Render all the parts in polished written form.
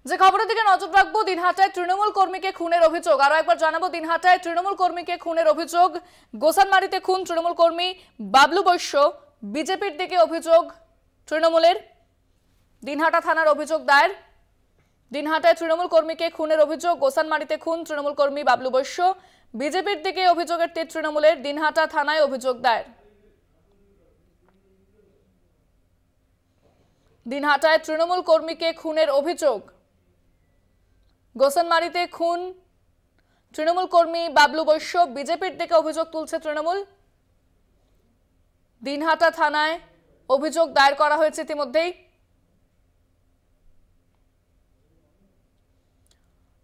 যে খবরের দিকে নজর রাখবো, দিনহাটায় তৃণমূল কর্মীকে খুনের অভিযোগ। আরো একবার জানাবো, দিনহাটায় তৃণমূল কর্মীকে খুনের অভিযোগ। গোসানমারিতে খুন তৃণমূল কর্মী বাবলু বৈশ্য। বিজেপির দিকে অভিযোগ তৃণমূলের। দিনহাটা থানার অভিযোগ দায়ের। দিনহাটায় তৃণমূল কর্মীকে খুনের অভিযোগ, গোসানমারিতে খুন তৃণমূল কর্মী বাবলু বৈশ্য। বিজেপির দিকে অভিযোগের তীর তৃণমূলের। দিনহাটা থানায় অভিযোগ দায়ের। দিনহাটায় তৃণমূল কর্মীকে খুনের অভিযোগ, গোসানমারিতে খুন তৃণমূল কর্মী বাবলু বৈশ্য। বিজেপির দিকে অভিযোগ তুলছে তৃণমূল। দিনহাটা থানায় অভিযোগ দায়ের করা হয়েছে ইতিমধ্যেই।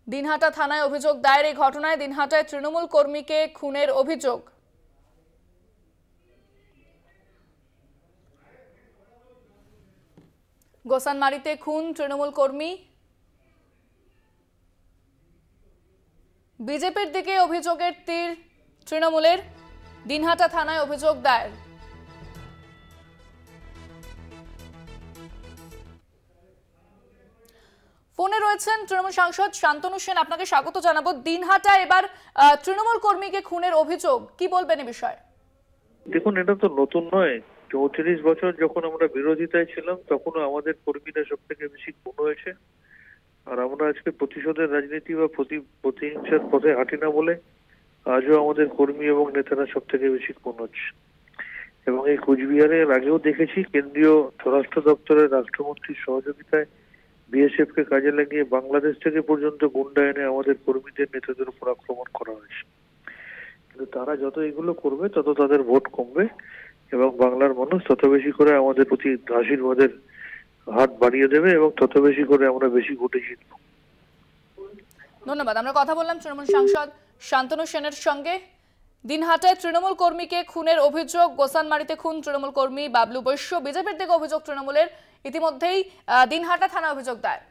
দিনহাটা থানায় অভিযোগ দায়ের এই ঘটনায়। দিনহাটায় তৃণমূল কর্মীকে খুনের অভিযোগ। গোসানমারিতে খুন তৃণমূল কর্মী। বিজেপির দিকে অভিযোগের তীর তৃণমূলের। দিনহাটা থানায় অভিযোগ দায়ের। ফোনে রয়েছেন তৃণমূল সাংসদ শান্তনু সেন, আপনাকে স্বাগত জানাবো। দিনহাটায় এবার তৃণমূল কর্মীকে খুনের অভিযোগ, কি বলবেন এই বিষয়ে? দেখুন, এটা তো নতুন নয়। 34 বছর যখন আমরা বিরোধিতায় ছিলাম তখনও আমাদের কর্মীরা সব থেকে বেশি খুন হয়েছে। আর আমরা আজকে প্রতিশোধের রাজনীতি বা প্রতিহিংসার পথে হাঁটি না বলে আজও আমাদের কর্মী এবং নেতারা সব থেকে বেশি খুন হচ্ছে। এবং এই কোচবিহারের আগেও দেখেছি কেন্দ্রীয় স্বরাষ্ট্র দপ্তরের রাষ্ট্রমন্ত্রীর সহযোগিতায় বিএসএফ কে কাজে লাগিয়ে বাংলাদেশ থেকে পর্যন্ত গুন্ডা এনে আমাদের কর্মীদের নেতাদের উপর আক্রমণ করা হয়েছে। কিন্তু তারা যত এগুলো করবে তত তাদের ভোট কমবে এবং বাংলার মানুষ তত বেশি করে আমাদের প্রতি আশীর্বাদের হাত বাড়িয়ে দেবে এবং তত বেশি করে আমরা বেশি ভোটে জিতব। ধন্যবাদ। আমরা কথা বললাম তৃণমূল সাংসদ শান্তনু সেনের সঙ্গে। দিনহাটায় তৃণমূল কর্মীকে খুনের অভিযোগ, গোসানমারিতে খুন তৃণমূল কর্মী বাবলু বৈশ্য। বিজেপির দিকে অভিযোগ তৃণমূলের। ইতিমধ্যেই দিনহাটা থানা অভিযোগ দায়ের।